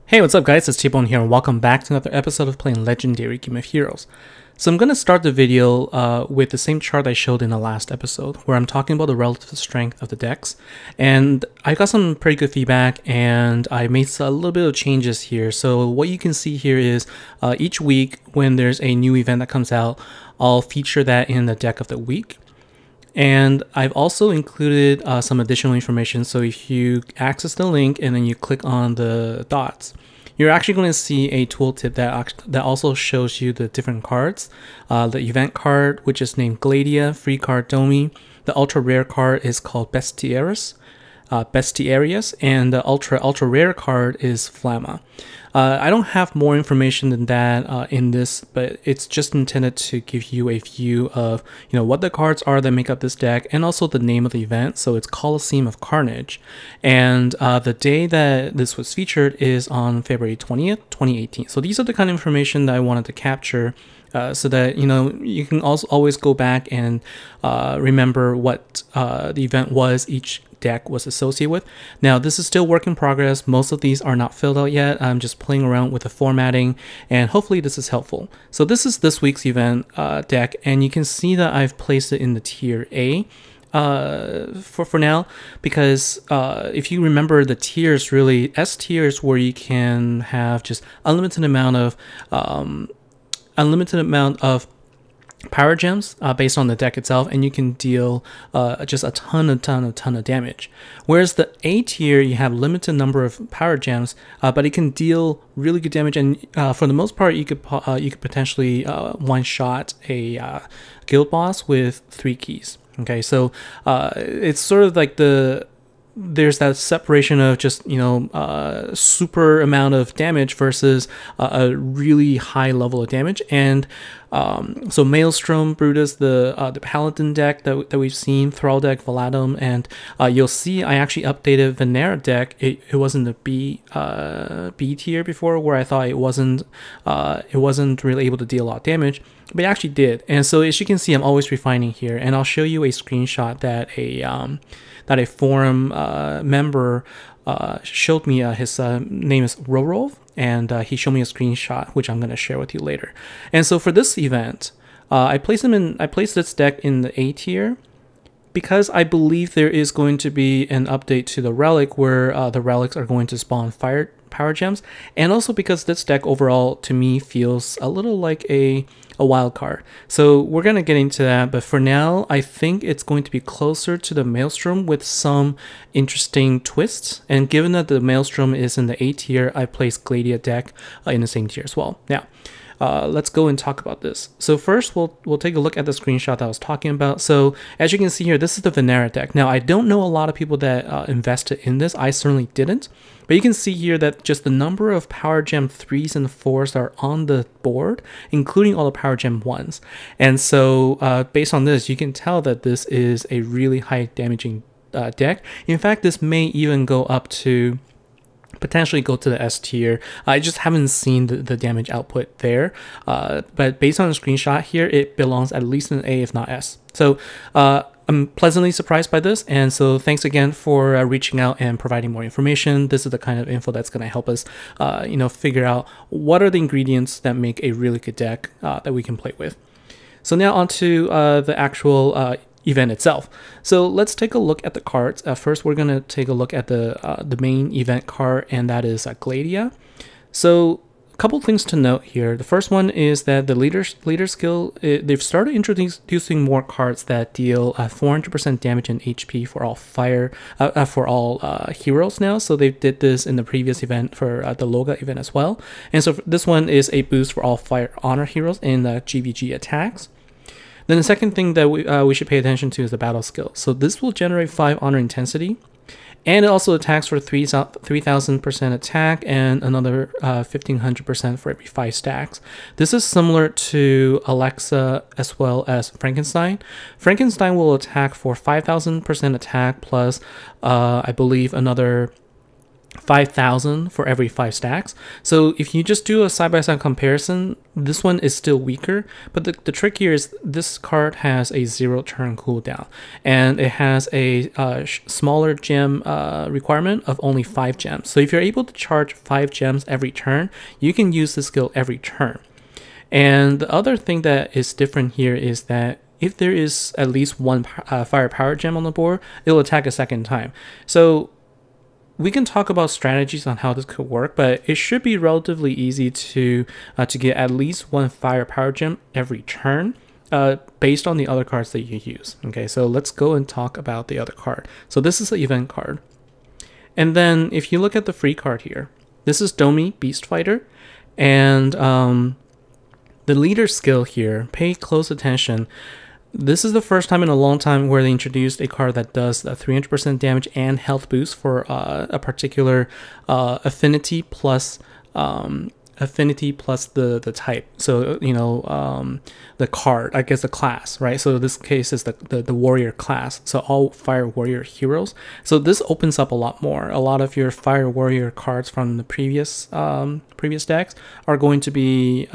Hey, what's up guys, it's T-Bone here and welcome back to another episode of playing Legendary Game of Heroes. So I'm going to start the video with the same chart I showed in the last episode, where I'm talking about the relative strength of the decks. And I got some pretty good feedback and I made a little bit of changes here. So what you can see here is each week when there's a new event that comes out, I'll feature that in the deck of the week. And I've also included some additional information. So if you access the link and then you click on the dots, you're actually going to see a tooltip that also shows you the different cards. The event card, which is named Gladia, free card Domi. The ultra rare card is called Bestiarius, and the ultra rare card is Flamma. I don't have more information than that in this, but it's just intended to give you a view of what the cards are that make up this deck, and also the name of the event. So it's Coliseum of Carnage, and the day that this was featured is on February 20th, 2018. So these are the kind of information that I wanted to capture. So that you can also always go back and remember what the event was each deck was associated with. Now this is still work in progress. Most of these are not filled out yet. I'm just playing around with the formatting and hopefully this is helpful. So this is this week's event deck, and you can see that I've placed it in the tier A for now, because if you remember, the tiers really S tiers where you can have just unlimited amount of power gems based on the deck itself, and you can deal just a ton of damage. Whereas the A tier, you have limited number of power gems, but it can deal really good damage, and for the most part, you could potentially one shot a guild boss with 3 keys. Okay, so it's sort of like there's that separation of just super amount of damage versus a really high level of damage. And so Maelstrom, Brutus, the Paladin deck that we've seen, Thrall deck, Valadum, and you'll see I actually updated Venera deck. It wasn't a B tier before, where I thought it wasn't really able to deal a lot of damage, but it actually did. And so as you can see, I'm always refining here, and I'll show you a screenshot that a forum member showed me. His name is Rorov, and he showed me a screenshot which I'm going to share with you later. And so for this event, I placed this deck in the A tier because I believe there is going to be an update to the relic where the relics are going to spawn power gems, and also because this deck overall to me feels a little like a wild card. So we're going to get into that, but for now I think it's going to be closer to the Maelstrom with some interesting twists. And given that the Maelstrom is in the A tier, I placed Gladia deck in the same tier as well. Now let's go and talk about this. So first we'll take a look at the screenshot that I was talking about. So as you can see here, this is the Venera deck. Now I don't know a lot of people that invested in this. I certainly didn't, but you can see here that just the number of power gem 3s and 4s that are on the board, including all the power gem 1s. And so based on this, you can tell that this is a really high damaging deck. In fact, this may even potentially go to the S tier. I just haven't seen the damage output there, but based on the screenshot here, it belongs at least in A, if not S. So I'm pleasantly surprised by this, and so thanks again for reaching out and providing more information. This is the kind of info that's going to help us figure out what are the ingredients that make a really good deck that we can play with. So now on to the actual event itself. So let's take a look at the cards. First, we're going to take a look at the main event card, and that is Gladia. So a couple things to note here. The first one is that the leader skill, they've started introducing more cards that deal 400% damage and HP for all heroes now. So they did this in the previous event for the Loga event as well. And so this one is a boost for all Fire Honor heroes in the GVG attacks. Then the second thing that we should pay attention to is the battle skill. So this will generate 5 honor intensity, and it also attacks for 3,000% attack and another 1,500% for every 5 stacks. This is similar to Alexa as well as Frankenstein. Frankenstein will attack for 5,000% attack plus I believe another 5,000 for every 5 stacks. So if you just do a side-by-side comparison, this one is still weaker, but the trick here is this card has a 0 turn cooldown, and it has a smaller gem requirement of only 5 gems. So if you're able to charge 5 gems every turn, you can use this skill every turn. And the other thing that is different here is that if there is at least one fire power gem on the board, it'll attack a second time. So we can talk about strategies on how this could work, but it should be relatively easy to get at least one fire power gem every turn based on the other cards that you use. Okay, so let's go and talk about the other card. So this is the event card. And then if you look at the free card here, this is Domi, Beast Fighter. And the leader skill here, pay close attention. This is the first time in a long time where they introduced a card that does a 300% damage and health boost for a particular affinity plus the type. So the card, I guess the class, right? So this case is the warrior class. So all fire warrior heroes. So this opens up a lot more. A lot of your fire warrior cards from the previous decks are going to be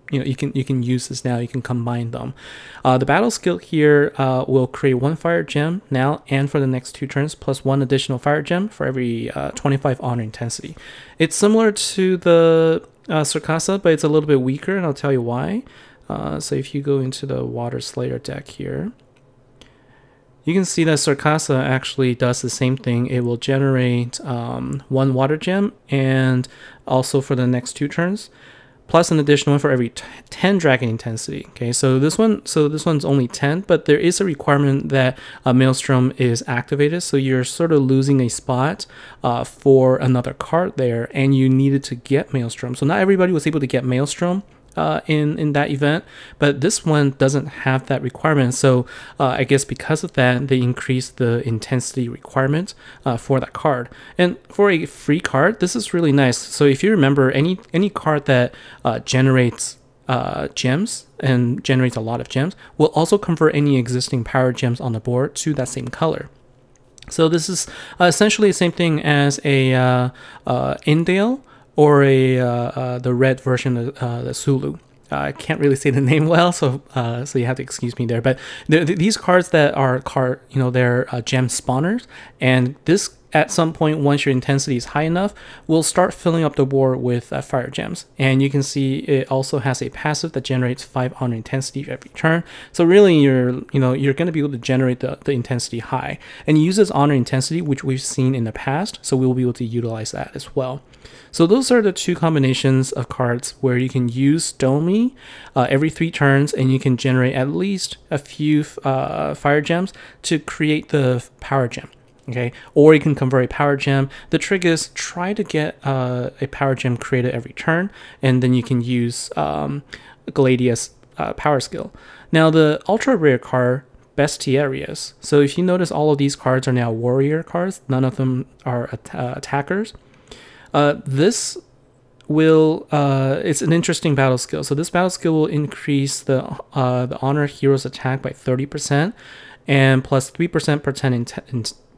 you can use this now. You can combine them. The battle skill here will create 1 fire gem now and for the next 2 turns, plus 1 additional fire gem for every 25 honor intensity. It's similar to the Circassa, but it's a little bit weaker, and I'll tell you why. So if you go into the Water Slayer deck here, you can see that Circassa actually does the same thing. It will generate 1 water gem and also for the next 2 turns, plus an additional 1 for every 10 dragon intensity. Okay, so this one's only 10, but there is a requirement that Maelstrom is activated, so you're sort of losing a spot for another card there, and you needed to get Maelstrom. So not everybody was able to get Maelstrom in that event, but this one doesn't have that requirement. So I guess because of that, they increased the intensity requirement for that card. And for a free card, this is really nice. So if you remember, any card that generates gems and generates a lot of gems will also convert any existing power gems on the board to that same color. So this is essentially the same thing as a Indale or the red version of the Sulu. I can't really say the name well, so you have to excuse me there. But these cards that are they're gem spawners, and this at some point, once your intensity is high enough, will start filling up the board with fire gems. And you can see it also has a passive that generates 5 honor intensity every turn. So really, you're going to be able to generate the intensity high, and uses honor intensity, which we've seen in the past. So we'll be able to utilize that as well. So those are the 2 combinations of cards where you can use Domi every 3 turns, and you can generate at least a few fire gems to create the power gem. Okay, or you can convert a power gem. The trick is try to get a power gem created every turn, and then you can use Gladius power skill. Now the ultra rare card, Bestiarius. So if you notice, all of these cards are now warrior cards. None of them are attackers. This will it's an interesting battle skill. So this battle skill will increase the honor hero's attack by 30% and plus 3% per 10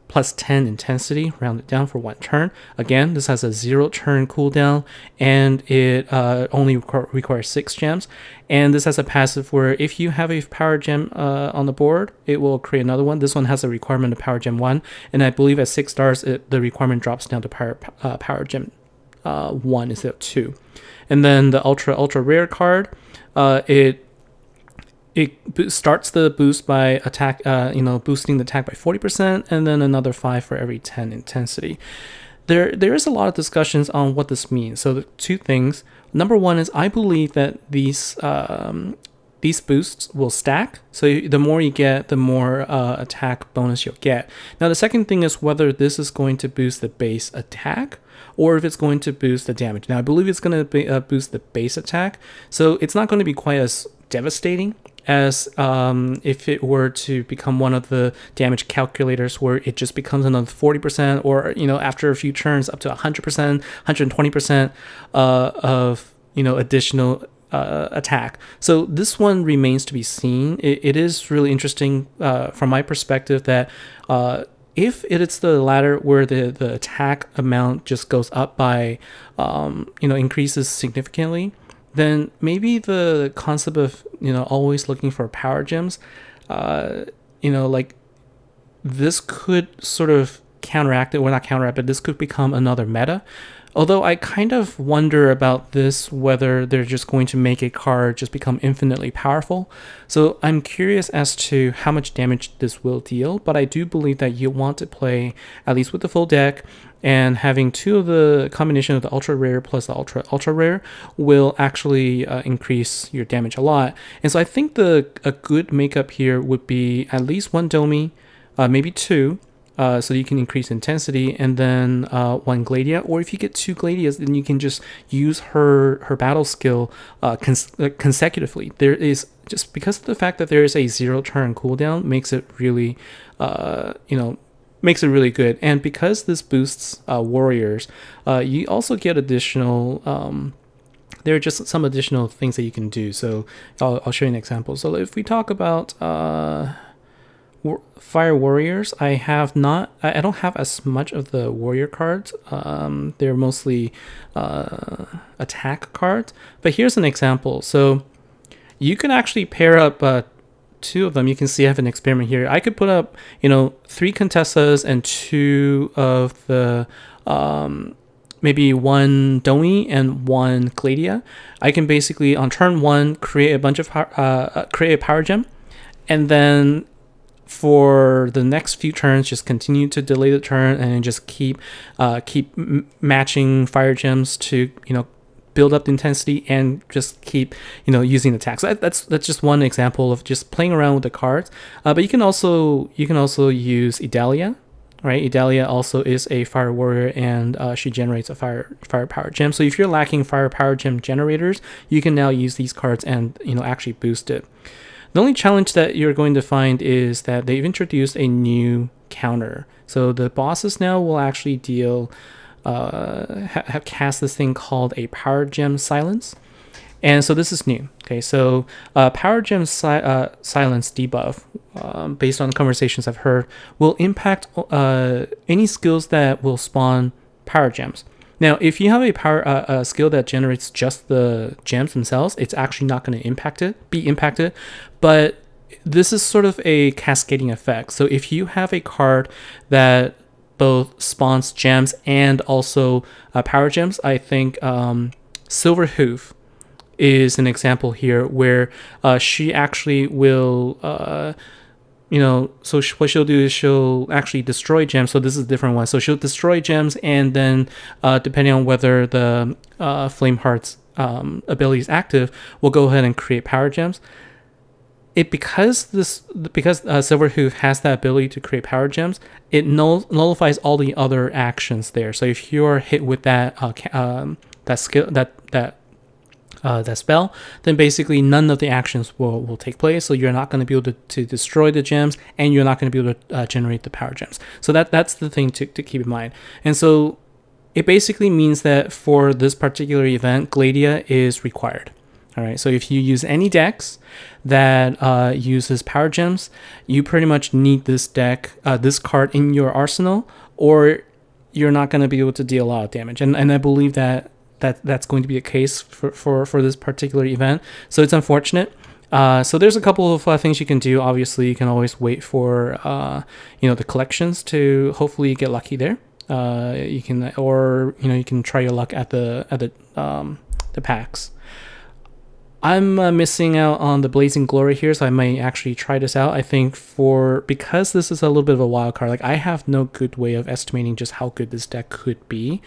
plus 10 intensity, rounded down for 1 turn. Again, this has a 0 turn cooldown, and it only requires 6 gems. And this has a passive where if you have a power gem on the board, it will create another one. This one has a requirement of power gem 1, and I believe at 6 stars, the requirement drops down to power gem 1 instead of 2. And then the ultra rare card, it starts the boost by attack, boosting the attack by 40%, and then another 5 for every 10 intensity. There is a lot of discussions on what this means. So the 2 things. Number 1 is I believe that these boosts will stack. So the more you get, the more attack bonus you'll get. Now the second thing is whether this is going to boost the base attack or if it's going to boost the damage. Now I believe it's going to boost the base attack. So it's not going to be quite as devastating as if it were to become one of the damage calculators where it just becomes another 40%, or after a few turns up to 100%, 120% of additional attack. So this one remains to be seen. It is really interesting from my perspective that if it's the latter where the attack amount just goes up by, increases significantly, then maybe the concept of, always looking for power gems, like this could sort of counteract it, well, not counteract, but this could become another meta. Although I kind of wonder about this, whether they're just going to make a card just become infinitely powerful. So I'm curious as to how much damage this will deal, but I do believe that you want to play at least with the full deck, and having two of the combination of the ultra rare plus the ultra rare will actually increase your damage a lot. And so I think a good makeup here would be at least one Domi, maybe two, so you can increase intensity, and then one Gladia. Or if you get two Gladias, then you can just use her battle skill consecutively. There is, just because of the fact that there is a 0 turn cooldown, makes it really, makes it really good. And because this boosts warriors, you also get additional. There are just some additional things that you can do. So I'll show you an example. So if we talk about Fire Warriors, I don't have as much of the warrior cards. They're mostly attack cards. But here's an example. So you can actually pair up two of them. You can see I have an experiment here. I could put up, 3 Contessas and 2 of the maybe 1 Domi and 1 Gladia. I can basically on turn 1 create a bunch of create a power gem, and then for the next few turns just continue to delay the turn and just keep matching fire gems to build up the intensity and just keep using attacks. That's just one example of just playing around with the cards. But you can also use Idalia, right? Idalia also is a fire warrior, and she generates a fire power gem. So if you're lacking fire power gem generators, you can now use these cards and actually boost it. The only challenge that you're going to find is that they've introduced a new counter. So the bosses now will actually deal, have cast this thing called a Power Gem Silence. And so this is new. Okay, so Power Gem Silence debuff, based on the conversations I've heard, will impact any skills that will spawn Power Gems. Now, if you have a skill that generates just the gems themselves, it's actually not going to be impacted. But this is sort of a cascading effect. So if you have a card that both spawns gems and also power gems, I think Silver Hoof is an example here where she actually will so what she'll do is she'll actually destroy gems. So this is a different one. So she'll destroy gems, and then depending on whether the Flameheart's ability is active, we'll go ahead and create power gems. Because Silver Hoof has that ability to create power gems, it nullifies all the other actions there. So if you're hit with that spell, then basically none of the actions will take place. So you're not going to be able to destroy the gems, and you're not going to be able to generate the power gems. So that's the thing to keep in mind. And so it basically means that for this particular event, Gladia is required. All right, so if you use any decks that uses power gems, you pretty much need this card in your arsenal, or you're not going to be able to deal a lot of damage. And I believe that's going to be the case for this particular event. So it's unfortunate. So there's a couple of things you can do. Obviously, you can always wait for the collections to hopefully get lucky there. You can try your luck at the packs. I'm missing out on the Blazing Glory here, so I might actually try this out. I think because this is a little bit of a wild card, like I have no good way of estimating just how good this deck could be,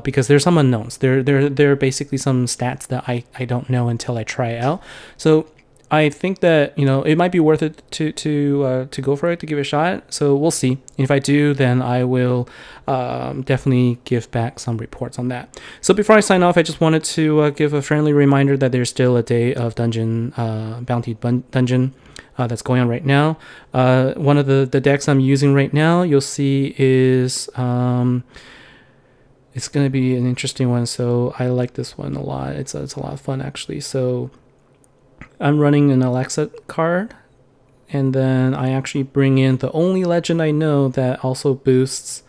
because there's some unknowns. There are basically some stats that I don't know until I try it out. So I think that it might be worth it to go for it, to give it a shot. So we'll see. If I do, then I will definitely give back some reports on that. So before I sign off, I just wanted to give a friendly reminder that there's still a day of bounty dungeon that's going on right now. One of the decks I'm using right now, you'll see, is it's going to be an interesting one. So I like this one a lot. It's a lot of fun, actually. So I'm running an Alexa card, and then I actually bring in the only legend I know that also boosts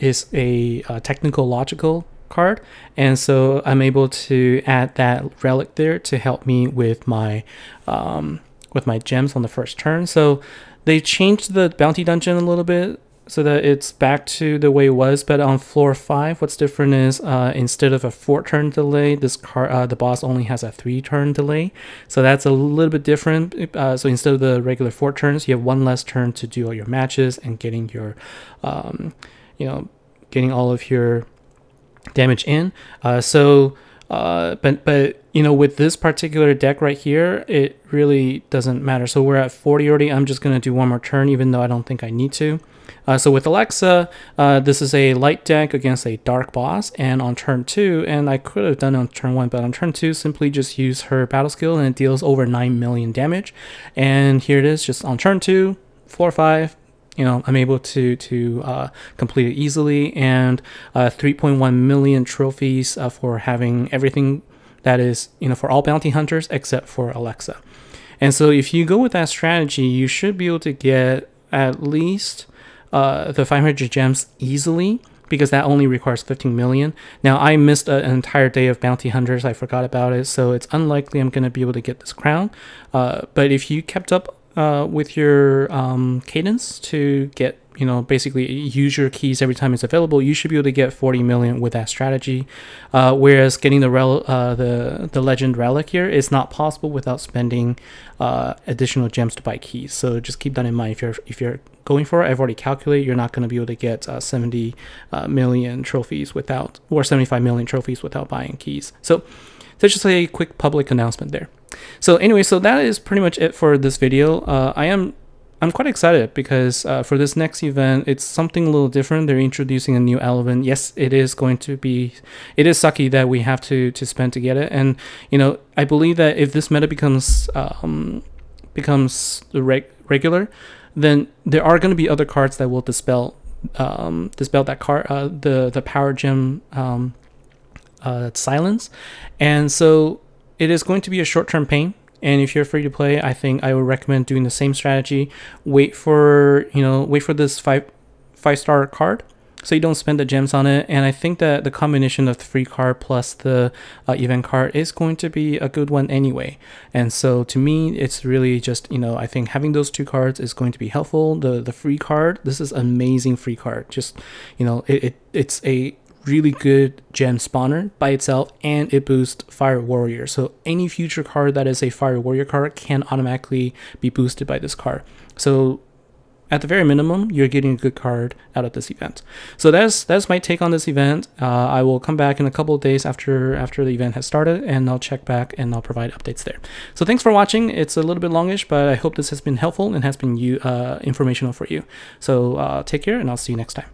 is a technical logical card, and so I'm able to add that relic there to help me with my gems on the first turn. So they changed the bounty dungeon a little bit so that it's back to the way it was, but on floor 5, what's different is instead of a 4-turn delay, this the boss only has a 3-turn delay. So that's a little bit different. So instead of the regular 4 turns, you have 1 less turn to do all your matches and getting your, getting all of your damage in. But with this particular deck right here, it really doesn't matter. So we're at 40 already. I'm just gonna do 1 more turn, even though I don't think I need to. So with Alexa, this is a light deck against a dark boss, and on turn 2, and I could have done it on turn 1, but on turn 2, simply just use her battle skill and it deals over 9 million damage. And here it is, just on turn 2, floor 5, I'm able to complete it easily, and 3.1 million trophies for having everything that is, for all bounty hunters except for Alexa. And so if you go with that strategy, you should be able to get at least the 500 gems easily, because that only requires 15 million. Now, I missed an entire day of bounty hunters. I forgot about it, so it's unlikely I'm going to be able to get this crown. But if you kept up with your cadence to get, basically use your keys every time it's available, you should be able to get 40 million with that strategy. Whereas getting the legend relic here is not possible without spending additional gems to buy keys. So just keep that in mind if you're going for it. I've already calculated you're not going to be able to get 70 million trophies without, or 75 million trophies without buying keys. So that's just a quick public announcement there. So anyway, so that is pretty much it for this video. I'm quite excited because for this next event, it's something a little different. They're introducing a new element. Yes, it is sucky that we have to spend to get it. And I believe that if this meta becomes regular, then there are going to be other cards that will dispel that card, the power gem silence. And so it is going to be a short-term pain. And if you're free to play, I think I would recommend doing the same strategy. Wait for this five-star card, so you don't spend the gems on it. And I think that the combination of the free card plus the event card is going to be a good one anyway. And so to me, it's really just, I think having those 2 cards is going to be helpful. The free card, this is amazing free card. Just, it's a really good gem spawner by itself, and it boosts Fire Warrior. So any future card that is a Fire Warrior card can automatically be boosted by this card. So at the very minimum, you're getting a good card out of this event. So that's my take on this event. I will come back in a couple of days after the event has started, and I'll check back and I'll provide updates there. So thanks for watching. It's a little bit longish, but I hope this has been helpful and has been informational for you. So take care, and I'll see you next time.